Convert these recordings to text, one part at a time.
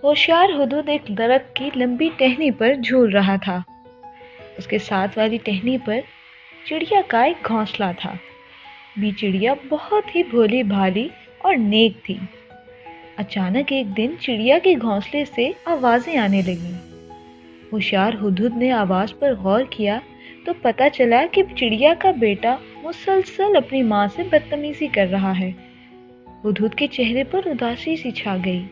ہوشیار ہدہد ایک درخت کی لمبی ٹہنی پر جھول رہا تھا۔ اس کے ساتھ والی ٹہنی پر چڑیا کا ایک گھونسلہ تھا۔ بی چڑیا بہت ہی بھولی بھالی اور نیک تھی۔ اچانک ایک دن چڑیا کے گھونسلے سے آوازیں آنے لگیں۔ ہوشیار ہدہد نے آواز پر غور کیا تو پتہ چلا کہ چڑیا کا بیٹا مسلسل اپنی ماں سے بدتمیزی کر رہا ہے۔ ہدہد کے چہرے پر اداسی سی چھا گئی۔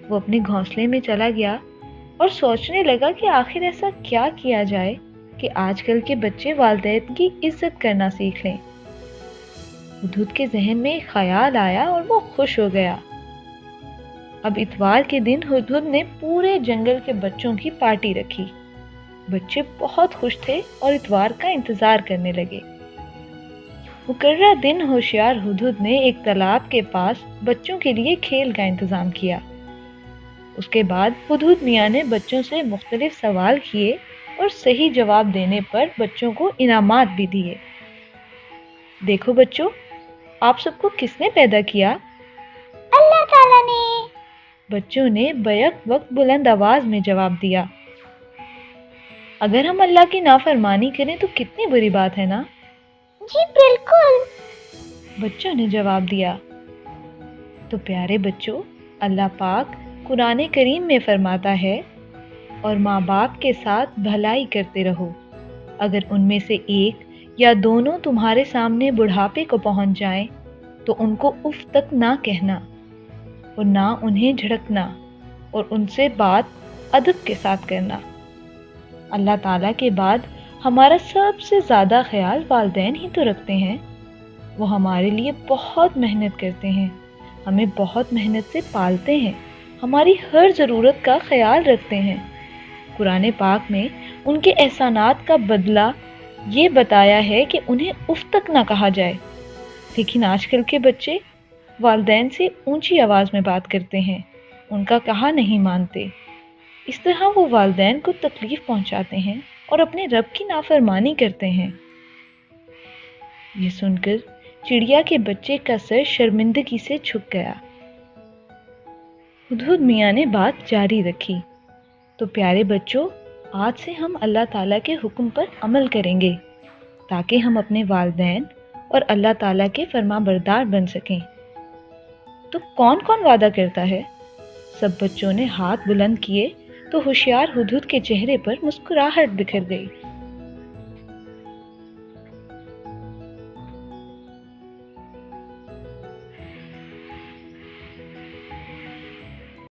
وہ اپنے گھونسلے میں چلا گیا اور سوچنے لگا کہ آخر ایسا کیا کیا جائے کہ آج کل کے بچے والدین کی عزت کرنا سیکھ لیں۔ ہدہد کے ذہن میں ایک خیال آیا اور وہ خوش ہو گیا۔ اب اتوار کے دن ہدہد نے پورے جنگل کے بچوں کی پارٹی رکھی۔ بچے بہت خوش تھے اور اتوار کا انتظار کرنے لگے۔ مقررہ دن ہوشیار ہدہد نے ایک تالاب کے پاس بچوں کے لیے کھیل کا انتظام کیا۔ اس کے بعد ہدہد میاں نے بچوں سے مختلف سوال کیے اور صحیح جواب دینے پر بچوں کو انعامات بھی دیے۔ دیکھو بچوں، آپ سب کو کس نے پیدا کیا؟ اللہ تعالیٰ نے۔ بچوں نے بیک وقت بلند آواز میں جواب دیا۔ اگر ہم اللہ کی نافرمانی کریں تو کتنی بری بات ہے نا؟ جی بالکل، بچوں نے جواب دیا۔ تو پیارے بچوں، اللہ پاک قرآن کریم میں فرماتا ہے، اور ماں باپ کے ساتھ بھلائی کرتے رہو۔ اگر ان میں سے ایک یا دونوں تمہارے سامنے بڑھاپے کو پہنچ جائیں تو ان کو اف تک نہ کہنا اور نہ انہیں جھڑکنا، اور ان سے بات ادب کے ساتھ کرنا۔ اللہ تعالیٰ کے بعد ہمارا سب سے زیادہ خیال والدین ہی تو رکھتے ہیں۔ وہ ہمارے لیے بہت محنت کرتے ہیں، ہمیں بہت محنت سے پالتے ہیں، ہماری ہر ضرورت کا خیال رکھتے ہیں۔ قرآن پاک میں ان کے احسانات کا بدلہ یہ بتایا ہے کہ انہیں اف تک نہ کہا جائے، لیکن آج کل کے بچے والدین سے اونچی آواز میں بات کرتے ہیں، ان کا کہا نہیں مانتے۔ اس طرح وہ والدین کو تکلیف پہنچاتے ہیں اور اپنے رب کی نافرمانی کرتے ہیں۔ یہ سن کر چڑیا کے بچے کا سر شرمندگی سے جھک گیا۔ ہدہد میاں نے بات جاری رکھی، تو پیارے بچوں، آج سے ہم اللہ تعالیٰ کے حکم پر عمل کریں گے تاکہ ہم اپنے والدین اور اللہ تعالیٰ کے فرما بردار بن سکیں۔ تو کون کون وعدہ کرتا ہے؟ سب بچوں نے ہاتھ بلند کیے تو ہوشیار ہدہد کے چہرے پر مسکراہٹ بکھر گئی۔